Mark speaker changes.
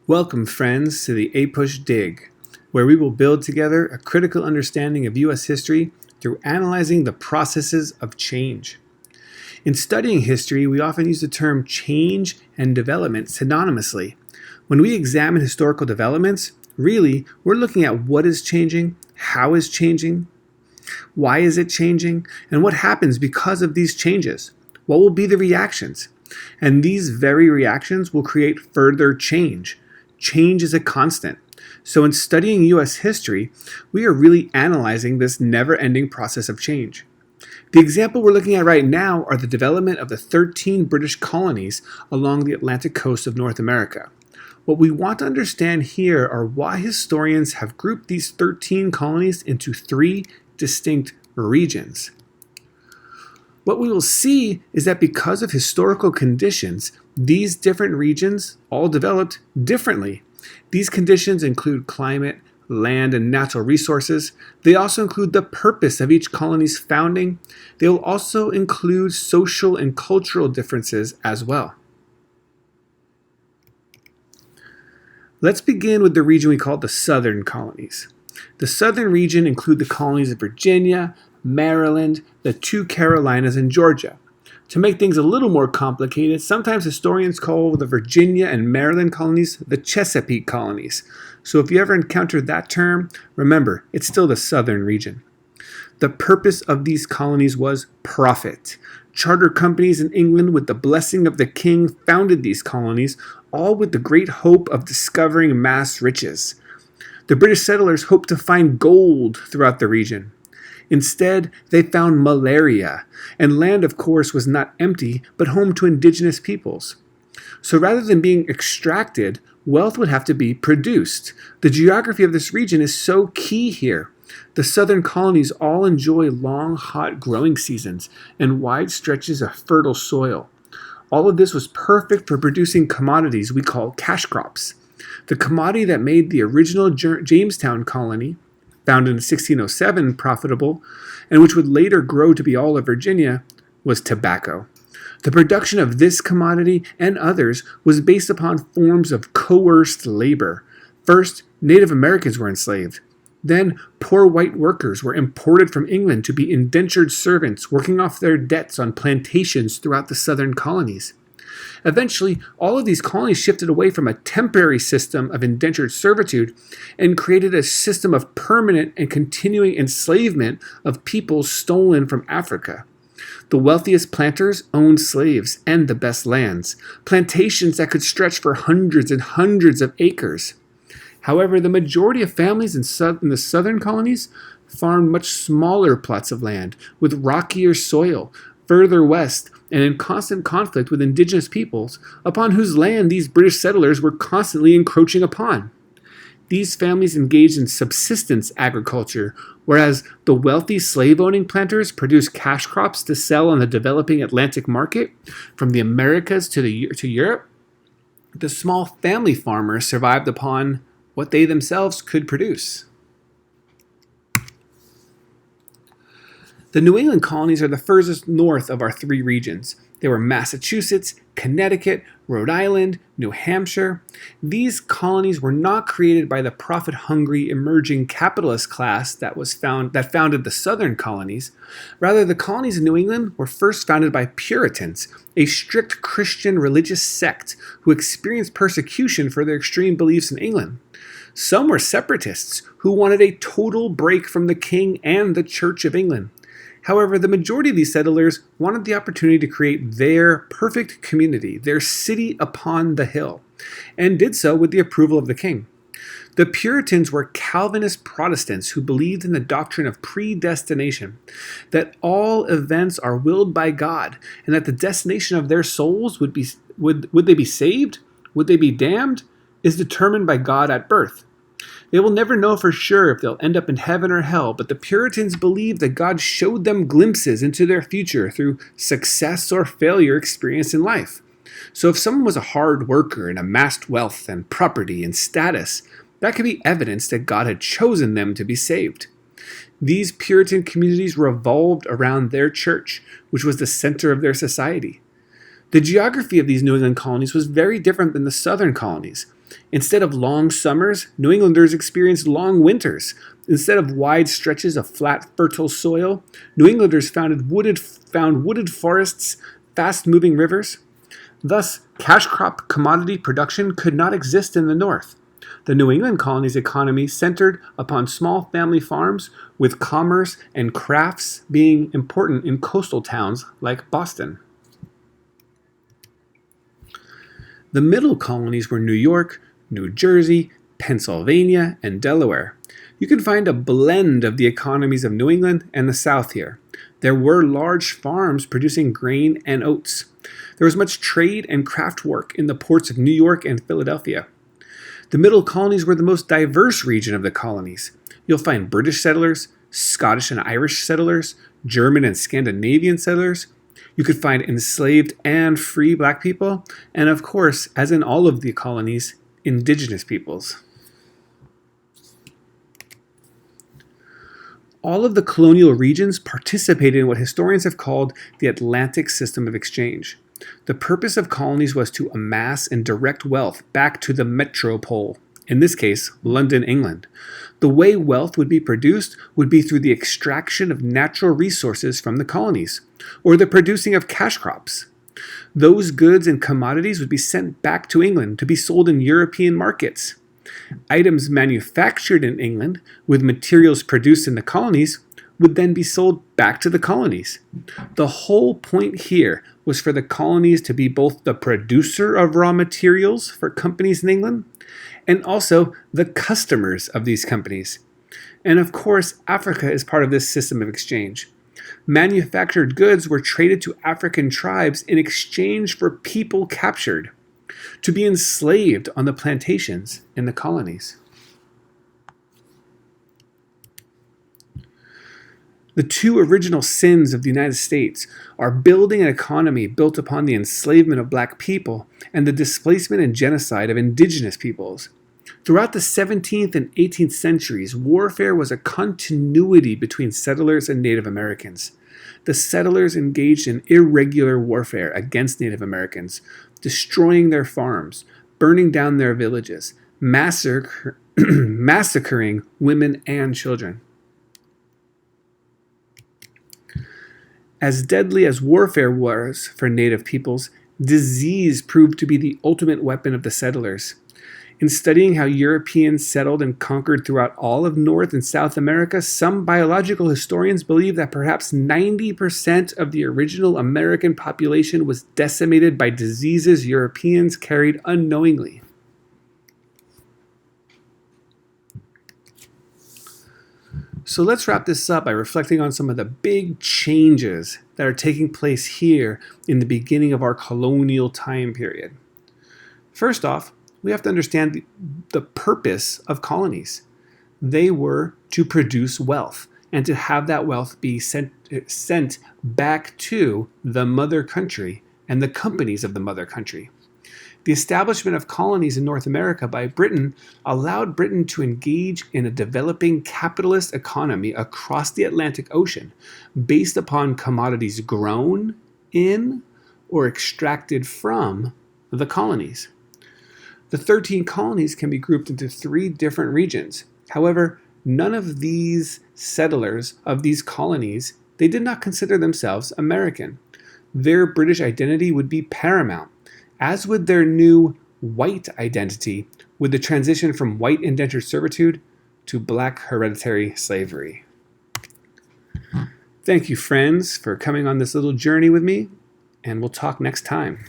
Speaker 1: Welcome, friends, to the APUSH DIG, where we will build together a critical understanding of U.S. history through analyzing the processes of change. In studying history, we often use the term change and development synonymously. When we examine historical developments, really, we're looking at what is changing, how is changing, why is it changing, and what happens because of these changes. What will be the reactions? And these very reactions will create further change. Change is a constant. So in studying U.S. history, we are really analyzing this never-ending process of change. The example we're looking at right now are the development of the 13 British colonies along the Atlantic coast of North America. What we want to understand here are why historians have grouped these 13 colonies into three distinct regions. What we will see is that because of historical conditions, these different regions all developed differently. These conditions include climate, land, and natural resources. They also include the purpose of each colony's founding. They will also include social and cultural differences as well. Let's begin with the region we call the Southern colonies. The Southern region include the colonies of Virginia, Maryland, the two Carolinas, and Georgia. To make things a little more complicated, sometimes historians call the Virginia and Maryland colonies the Chesapeake colonies. So if you ever encounter that term, remember, it's still the Southern region. The purpose of these colonies was profit. Charter companies in England, with the blessing of the king, founded these colonies, all with the great hope of discovering mass riches. The British settlers hoped to find gold throughout the region. Instead, they found malaria, and land, of course, was not empty, but home to indigenous peoples. So rather than being extracted, wealth would have to be produced. The geography of this region is so key here. The southern colonies all enjoy long, hot growing seasons and wide stretches of fertile soil. All of this was perfect for producing commodities we call cash crops. The commodity that made the original Jamestown colony, founded in 1607, profitable, and which would later grow to be all of Virginia, was tobacco. The production of this commodity and others was based upon forms of coerced labor. First, Native Americans were enslaved. Then, poor white workers were imported from England to be indentured servants working off their debts on plantations throughout the southern colonies. Eventually, all of these colonies shifted away from a temporary system of indentured servitude and created a system of permanent and continuing enslavement of peoples stolen from Africa. The wealthiest planters owned slaves and the best lands, plantations that could stretch for hundreds and hundreds of acres. However, the majority of families in the southern colonies farmed much smaller plots of land with rockier soil further west and in constant conflict with indigenous peoples upon whose land these British settlers were constantly encroaching upon. These families engaged in subsistence agriculture, whereas the wealthy slave-owning planters produced cash crops to sell on the developing Atlantic market from the Americas to Europe. The small family farmers survived upon what they themselves could produce. The New England colonies are the furthest north of our three regions. They were Massachusetts, Connecticut, Rhode Island, New Hampshire. These colonies were not created by the profit-hungry emerging capitalist class that founded the southern colonies. Rather, the colonies in New England were first founded by Puritans, a strict Christian religious sect who experienced persecution for their extreme beliefs in England. Some were separatists who wanted a total break from the king and the Church of England. However, the majority of these settlers wanted the opportunity to create their perfect community, their city upon the hill, and did so with the approval of the king. The Puritans were Calvinist Protestants who believed in the doctrine of predestination, that all events are willed by God, and that the destination of their souls would they be saved? Would they be damned? Is determined by God at birth. They will never know for sure if they'll end up in heaven or hell, but the Puritans believed that God showed them glimpses into their future through success or failure experienced in life. So if someone was a hard worker and amassed wealth and property and status, that could be evidence that God had chosen them to be saved. These Puritan communities revolved around their church, which was the center of their society. The geography of these New England colonies was very different than the southern colonies. Instead of long summers, New Englanders experienced long winters. Instead of wide stretches of flat, fertile soil, New Englanders found wooded forests, fast-moving rivers. Thus, cash crop commodity production could not exist in the north. The New England colony's economy centered upon small family farms, with commerce and crafts being important in coastal towns like Boston. The middle colonies were New York, New Jersey, Pennsylvania, and Delaware. You can find a blend of the economies of New England and the South here. There were large farms producing grain and oats. There was much trade and craft work in the ports of New York and Philadelphia. The middle colonies were the most diverse region of the colonies. You'll find British settlers, Scottish and Irish settlers, German and Scandinavian settlers. You could find enslaved and free black people, and of course, as in all of the colonies, indigenous peoples. All of the colonial regions participated in what historians have called the Atlantic system of exchange. The purpose of colonies was to amass and direct wealth back to the metropole, in this case, London, England. The way wealth would be produced would be through the extraction of natural resources from the colonies, or the producing of cash crops. Those goods and commodities would be sent back to England to be sold in European markets. Items manufactured in England with materials produced in the colonies would then be sold back to the colonies. The whole point here was for the colonies to be both the producer of raw materials for companies in England and also the customers of these companies. And of course, Africa is part of this system of exchange. Manufactured goods were traded to African tribes in exchange for people captured to be enslaved on the plantations in the colonies. The two original sins of the United States are building an economy built upon the enslavement of black people and the displacement and genocide of indigenous peoples. Throughout the 17th and 18th centuries, warfare was a continuity between settlers and Native Americans. The settlers engaged in irregular warfare against Native Americans, destroying their farms, burning down their villages, massacring women and children. As deadly as warfare was for Native peoples, disease proved to be the ultimate weapon of the settlers. In studying how Europeans settled and conquered throughout all of North and South America, some biological historians believe that perhaps 90% of the original American population was decimated by diseases Europeans carried unknowingly. So let's wrap this up by reflecting on some of the big changes that are taking place here in the beginning of our colonial time period. First off, we have to understand the purpose of colonies. They were to produce wealth and to have that wealth be sent back to the mother country and the companies of the mother country. The establishment of colonies in North America by Britain allowed Britain to engage in a developing capitalist economy across the Atlantic Ocean based upon commodities grown in or extracted from the colonies. The 13 colonies can be grouped into 3 different regions. However, none of these settlers of these colonies, they did not consider themselves American. Their British identity would be paramount, as would their new white identity with the transition from white indentured servitude to black hereditary slavery. Thank you, friends, for coming on this little journey with me, and we'll talk next time.